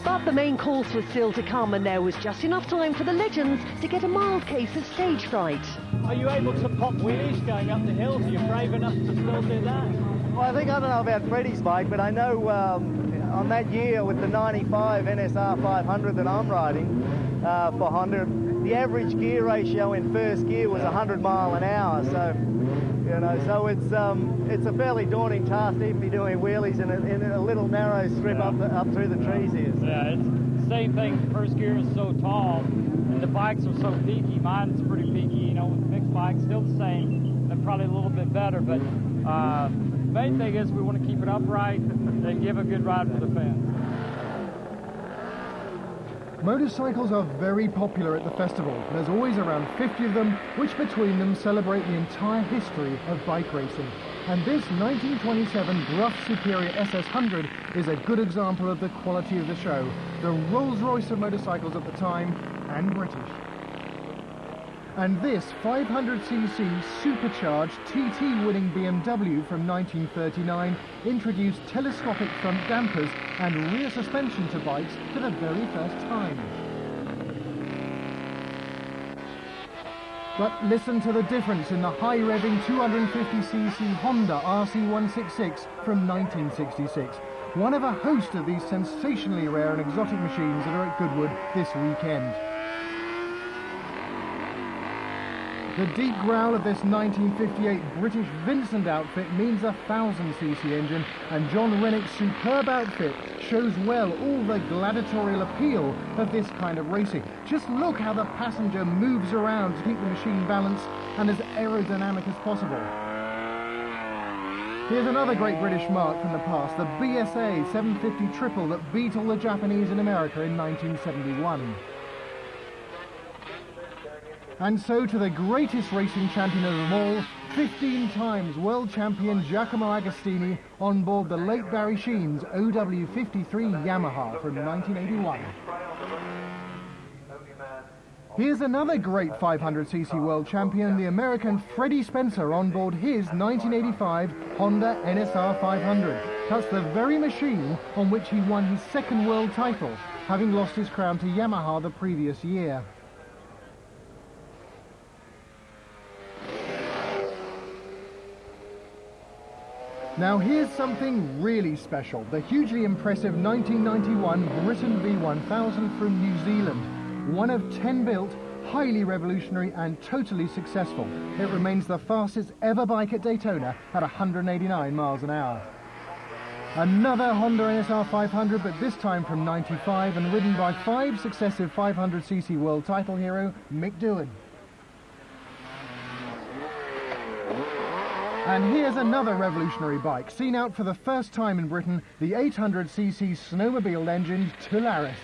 But the main course was still to come, and there was just enough time for the legends to get a mild case of stage fright. Are you able to pop wheelies going up the hills? Are you brave enough to still do that? Well, I don't know about Freddie's bike, but I know on that year with the 95 NSR 500 that I'm riding for Honda, the average gear ratio in first gear was 100 mile an hour. So, you know, so it's a fairly daunting task to even be doing wheelies in a little narrow strip up through the trees here. So. Yeah, it's the same thing. First gear is so tall, and the bikes are so peaky. Mine's pretty peaky, you know, with the mixed bikes, still the same, and probably a little bit better. But the main thing is we want to keep it upright and give a good ride for the fans. Motorcycles are very popular at the festival. There's always around 50 of them, which between them celebrate the entire history of bike racing. And this 1927 Brough Superior SS100 is a good example of the quality of the show. The Rolls-Royce of motorcycles at the time, and British. And this 500cc supercharged TT-winning BMW from 1939 introduced telescopic front dampers and rear suspension to bikes for the very first time. But listen to the difference in the high-revving 250cc Honda RC166 from 1966. One of a host of these sensationally rare and exotic machines that are at Goodwood this weekend. The deep growl of this 1958 British Vincent outfit means a 1000cc engine, and John Renwick's superb outfit shows well all the gladiatorial appeal of this kind of racing. Just look how the passenger moves around to keep the machine balanced and as aerodynamic as possible. Here's another great British mark from the past, the BSA 750 Triple that beat all the Japanese in America in 1971. And so to the greatest racing champion of them all, 15 times world champion Giacomo Agostini on board the late Barry Sheen's OW53 Yamaha from 1981. Here's another great 500cc world champion, the American Freddie Spencer on board his 1985 Honda NSR 500. That's the very machine on which he won his second world title, having lost his crown to Yamaha the previous year. Now here's something really special, the hugely impressive 1991 Britain V1000 from New Zealand. One of 10 built, highly revolutionary and totally successful. It remains the fastest ever bike at Daytona at 189 miles an hour. Another Honda NSR 500, but this time from 95 and ridden by 5 successive 500cc world title hero Mick Doohan. And here's another revolutionary bike, seen out for the first time in Britain, the 800cc snowmobile engined Tularis.